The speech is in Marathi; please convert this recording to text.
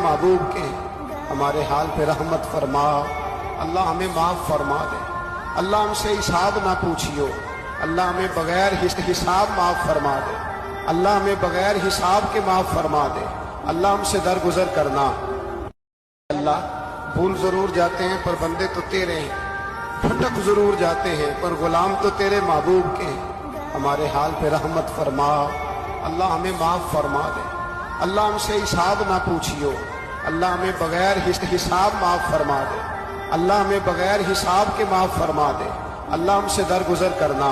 महबूब के, हमारे हाल पे रहमत फरमा। अल्लाह हमें माफ फरमा दे। अल्लाह हमसे हिसाब ना पूछियो। अल्लाह हमें बगैर हिसाब माफ फरमा दे। अल्लाह हमें बगैर हिसाब के माफ फरमा दे। अल्लाह हमसे दरगुजर करना। अल्लाह भूल जरूर जाते हैं पर बंदे तो तेरे हैं, भटक जरूर जाते हैं पर गुलाम तो तेरे महबूब के हैं। हमारे हाल पे रहमत फरमा। अल्लाह हमें माफ फरमा दे। अल्लाह हमसे हिसाब ना पूछियो। अल्लाह हमें बगैर हिसाब माफ फरमा दे। अल्लाह हमें बगैर हिसाब के माफ फरमा दे। अल्लाह हमसे दरगुजर करना।